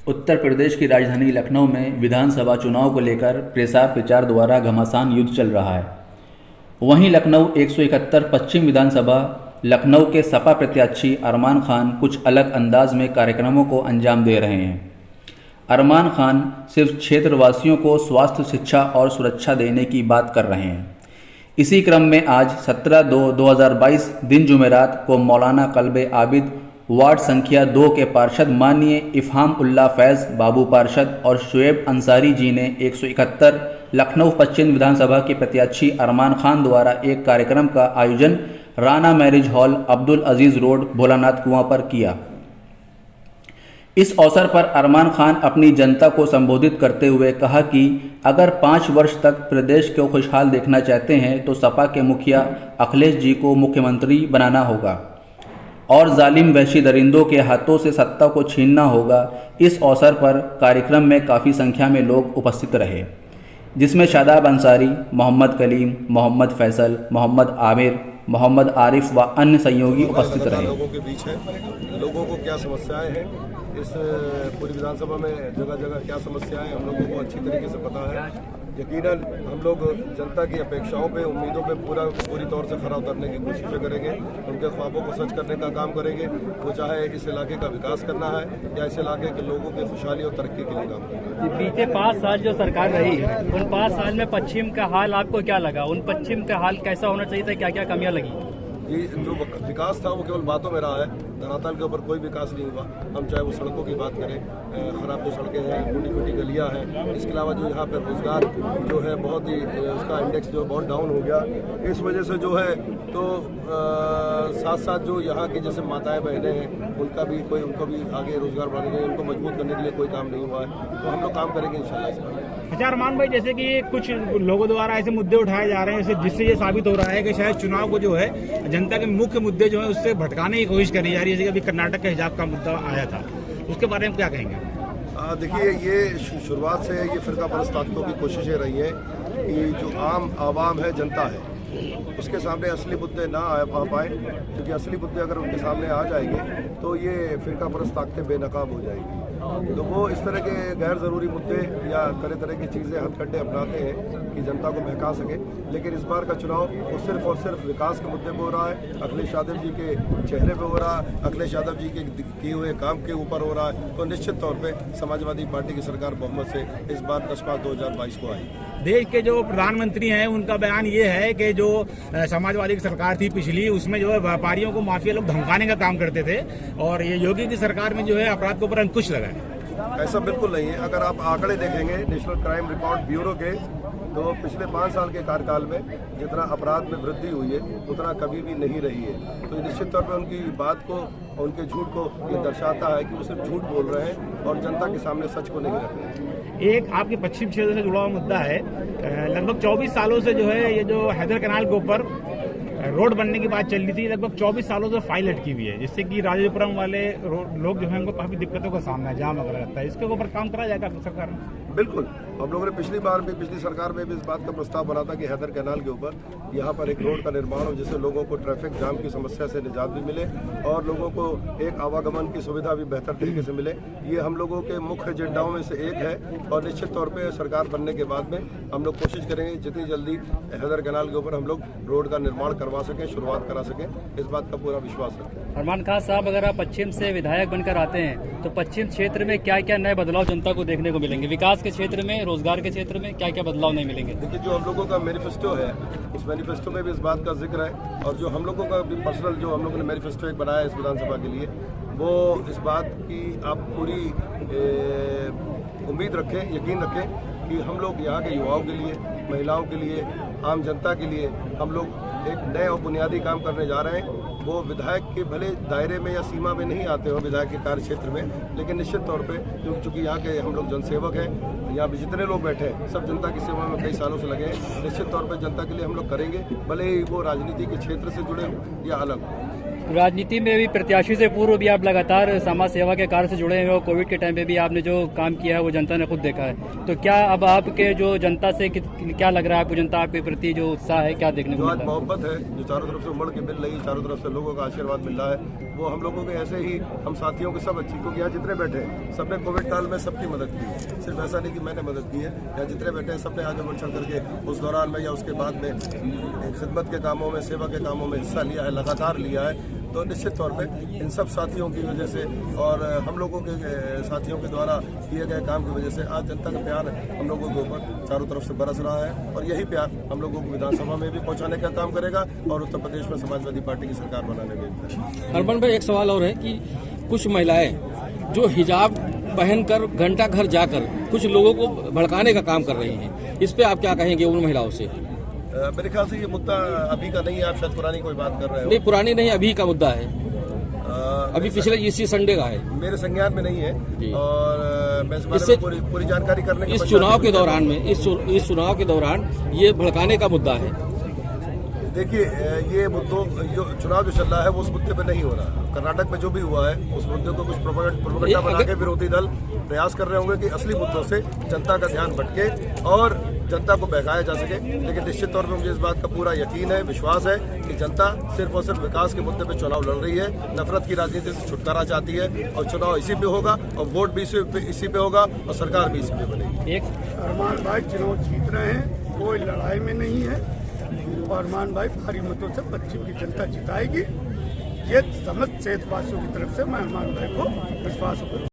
उत्तर प्रदेश की राजधानी लखनऊ में विधानसभा चुनाव को लेकर प्रसार प्रचार द्वारा घमासान युद्ध चल रहा है। वहीं लखनऊ 171 पश्चिम विधानसभा लखनऊ के सपा प्रत्याशी अरमान खान कुछ अलग अंदाज में कार्यक्रमों को अंजाम दे रहे हैं। अरमान खान सिर्फ क्षेत्रवासियों को स्वास्थ्य, शिक्षा और सुरक्षा देने की बात कर रहे हैं। इसी क्रम में आज 17/2/2022 दिन जुमेरात को मौलाना कल्बे आबिद वार्ड संख्या 2 के पार्षद माननीय इफ़हाम उल्लाह फैज़ बाबू पार्षद और शुएब अंसारी जी ने 171 लखनऊ पश्चिम विधानसभा के प्रत्याशी अरमान खान द्वारा एक कार्यक्रम का आयोजन राना मैरिज हॉल, अब्दुल अजीज़ रोड, भोलानाथ कुआं पर किया। इस अवसर पर अरमान खान अपनी जनता को संबोधित करते हुए कहा कि अगर 5 वर्ष तक प्रदेश को खुशहाल देखना चाहते हैं तो सपा के मुखिया अखिलेश जी को मुख्यमंत्री बनाना होगा और जालिम वहशी दरिंदों के हाथों से सत्ता को छीनना होगा। इस अवसर पर कार्यक्रम में काफ़ी संख्या में लोग उपस्थित रहे, जिसमें शादाब अंसारी, मोहम्मद कलीम, मोहम्मद फैसल, मोहम्मद आमिर, मोहम्मद आरिफ व अन्य सहयोगी उपस्थित रहे। लोगों के बीच है, लोगों को क्या समस्याएं हैं, इस पूरी विधानसभा में जगह जगह क्या समस्याएं हम लोगों को अच्छी तरीके से पता है। यकीनन हम लोग जनता की अपेक्षाओं पे, उम्मीदों पे पूरी तौर से खरा उतरने की कोशिशें करेंगे, उनके ख्वाबों को सच करने का काम करेंगे। वो चाहे इस इलाके का विकास करना है या इस इलाके के लोगों की खुशहाली और तरक्की के लिए काम करना है। बीते 5 साल जो सरकार रही, उन 5 साल में पश्चिम का हाल आपको क्या लगा? उन पश्चिम का हाल कैसा होना चाहिए था, क्या क्या कमियां लगी? ये जो विकास था वो केवल बातों में रहा है, धरातल के ऊपर कोई विकास नहीं हुआ। हम चाहे वो सड़कों की बात करें, ख़राब जो सड़कें हैं, टूटी फूटी गलियाँ हैं, इसके अलावा जो यहाँ पर रोज़गार जो है बहुत ही उसका इंडेक्स जो बहुत डाउन हो गया। इस वजह से जो है तो साथ साथ जो यहाँ की जैसे माताएं बहनें हैं उनको भी आगे रोज़गार बढ़ाने के लिए, उनको मजबूत करने के लिए कोई काम नहीं हुआ है। तो हम लोग काम करेंगे इंशाल्लाह इस पर। अच्छा अरमान भाई, जैसे कि कुछ लोगों द्वारा ऐसे मुद्दे उठाए जा रहे हैं जिससे ये साबित हो रहा है कि शायद चुनाव को जो है जनता के मुख्य मुद्दे जो है उससे भटकाने की कोशिश करी जा रही है। जैसे कि अभी कर्नाटक के हिजाब का मुद्दा आया था, उसके बारे में क्या कहेंगे? देखिए, ये शुरुआत से ये फिरका परस्त ताकतों की कोशिशें रही हैं कि जो आम आवाम है, जनता है, उसके सामने असली मुद्दे ना आ पाए, क्योंकि असली मुद्दे अगर उनके सामने आ जाएंगे तो ये फिरका परस्त ताकतें बेनकाब हो जाएंगी। तो वो इस तरह के गैर ज़रूरी मुद्दे या तरह तरह की चीज़ें हथकंडे अपनाते हैं कि जनता को बहका सके। लेकिन इस बार का चुनाव वो सिर्फ और सिर्फ विकास के मुद्दे पर हो रहा है, अखिलेश यादव जी के चेहरे पे हो रहा है, अखिलेश यादव जी के किए हुए काम के ऊपर हो रहा है। तो निश्चित तौर पे समाजवादी पार्टी की सरकार बहुमत से इस बार 10 मार्च 2022 को आई। देश के जो प्रधानमंत्री हैं उनका बयान ये है कि जो समाजवादी की सरकार थी पिछली, उसमें जो है व्यापारियों को माफिया लोग धमकाने का काम करते थे और ये योगी की सरकार में जो है अपराध के ऊपर अंकुश लगा है। ऐसा बिल्कुल नहीं है। अगर आप आंकड़े देखेंगे नेशनल क्राइम रिकॉर्ड ब्यूरो के, तो पिछले 5 साल के कार्यकाल में जितना अपराध में वृद्धि हुई है उतना कभी भी नहीं रही है। तो निश्चित तौर पर उनकी बात को, उनके झूठ को ये दर्शाता है कि वो सिर्फ झूठ बोल रहे हैं और जनता के सामने सच को नहीं रख रहे हैं। एक आपके पश्चिम क्षेत्र से जुड़ा हुआ मुद्दा है, लगभग 24 सालों से जो है ये जो हैदर कैनाल के ऊपर रोड बनने की बात चल रही थी, लगभग 24 सालों से फाइल अटकी हुई है, जिससे कि राजेपुरम वाले लोग जो है उनको काफी दिक्कतों का सामना है, जाम वगैरह रहता है। इसके ऊपर काम करा जाएगा सरकार में? बिल्कुल। हम लोगों ने पिछली सरकार में भी इस बात का प्रस्ताव बना था कि हैदर कैनाल के ऊपर यहाँ पर एक रोड का निर्माण हो, जिससे लोगों को ट्रैफिक जाम की समस्या से निजात भी मिले और लोगों को एक आवागमन की सुविधा भी बेहतर तरीके से मिले। ये हम लोगों के मुख्य एजेंडाओं में से एक है और निश्चित तौर पर सरकार बनने के बाद में हम लोग कोशिश करेंगे जितनी जल्दी हैदर कैनाल के ऊपर हम लोग रोड का निर्माण करवा सकें, शुरुआत करा सकें। इस बात का पूरा विश्वास रखें। अरमान खान साहब, अगर आप पश्चिम से विधायक बनकर आते हैं तो पश्चिम क्षेत्र में क्या क्या नए बदलाव जनता को देखने को मिलेंगे? विकास के क्षेत्र में, रोजगार के क्षेत्र में क्या क्या बदलाव नहीं मिलेंगे? देखिए, जो हम लोगों का मैनिफेस्टो है, उस मैनिफेस्टो में भी इस बात का जिक्र है और जो हम लोगों का भी पर्सनल जो हम लोगों ने मैनिफेस्टो एक बनाया है इस विधानसभा के लिए, वो इस बात की आप पूरी उम्मीद रखें, यकीन रखें कि हम लोग यहाँ के युवाओं के लिए, महिलाओं के लिए, आम जनता के लिए हम लोग एक नए और बुनियादी काम करने जा रहे हैं। वो विधायक के भले दायरे में या सीमा में नहीं आते हो विधायक के कार्य क्षेत्र में, लेकिन निश्चित तौर पे क्योंकि यहाँ के हम लोग जनसेवक हैं, यहाँ भी जितने लोग बैठे हैं सब जनता की सेवा में कई सालों से लगे हैं। निश्चित तौर पे जनता के लिए हम लोग करेंगे, भले ही वो राजनीति के क्षेत्र से जुड़े हो या अलग हो। राजनीति में भी प्रत्याशी से पूर्व भी आप लगातार समाज सेवा के कार्य से जुड़े हैं और कोविड के टाइम पे भी आपने जो काम किया है वो जनता ने खुद देखा है। तो क्या अब आपके जो जनता से क्या लग रहा है आपको, जनता आपके प्रति जो उत्साह है क्या देखने को जो आज मिल रहा है? मोहब्बत है, जो चारों तरफ से उमड़ के मिल रही, चारों तरफ से लोगों का आशीर्वाद मिल रहा है, वो हम लोगों के ऐसे ही हम साथियों के सब अच्छी, क्योंकि यहाँ जितने बैठे हैं सबने कोविड काल में सबकी मदद की है। सिर्फ ऐसा नहीं कि मैंने मदद की है, यहाँ जितने बैठे हैं सबने आगे बढ़ चढ़ करके उस दौरान में या उसके बाद में खिदमत के कामों में, सेवा के कामों में हिस्सा लिया है, लगातार लिया है। तो निश्चित तौर पे इन सब साथियों की वजह से और हम लोगों के साथियों के द्वारा किए गए काम की वजह से आज जनता का प्यार हम लोगों के ऊपर चारों तरफ से बरस रहा है और यही प्यार हम लोगों को विधानसभा में भी पहुंचाने का काम करेगा और उत्तर प्रदेश में समाजवादी पार्टी की सरकार बनाने में भी। हरबन भाई, एक सवाल और है कि कुछ महिलाएं जो हिजाब पहनकर घंटा घर जाकर कुछ लोगों को भड़काने का काम कर रही हैं, इस पे आप क्या कहेंगे उन महिलाओं से? मेरे ख्याल से ये मुद्दा अभी का नहीं है, आप शायद पुरानी कोई बात कर रहे हो। नहीं, पुरानी नहीं, अभी का मुद्दा है, अभी पिछले इसी संडे का है। मेरे संज्ञान में नहीं है जी। और मैं इस बारे इससे में पूरी जानकारी करने के इस चुनाव के दौरान में इस चुनाव के दौरान ये भड़काने का मुद्दा है। देखिए, ये मुद्दों जो चुनाव जो चल रहा है वो उस मुद्दे पे नहीं हो रहा। कर्नाटक में जो भी हुआ है उस मुद्दे को कुछ प्रोपेगेंडा बना के विरोधी दल प्रयास कर रहे होंगे कि असली मुद्दों से जनता का ध्यान भटके और जनता को बहकाया जा सके। लेकिन निश्चित तौर पर मुझे इस बात का पूरा यकीन है, विश्वास है कि जनता सिर्फ और सिर्फ विकास के मुद्दे पे चुनाव लड़ रही है, नफरत की राजनीति से छुटकारा चाहती है और चुनाव इसी पे होगा और वोट भी इसी पे होगा और सरकार भी इसी पे बनेगी। एक अरमान भाई चुनाव जीत रहे हैं, कोई लड़ाई में नहीं है। अरमान भाई भारी मतों से पश्चिम की जनता जिताएगी, ये समस्त क्षेत्रवासियों की तरफ से मैं अरमान भाई को विश्वास करूँ।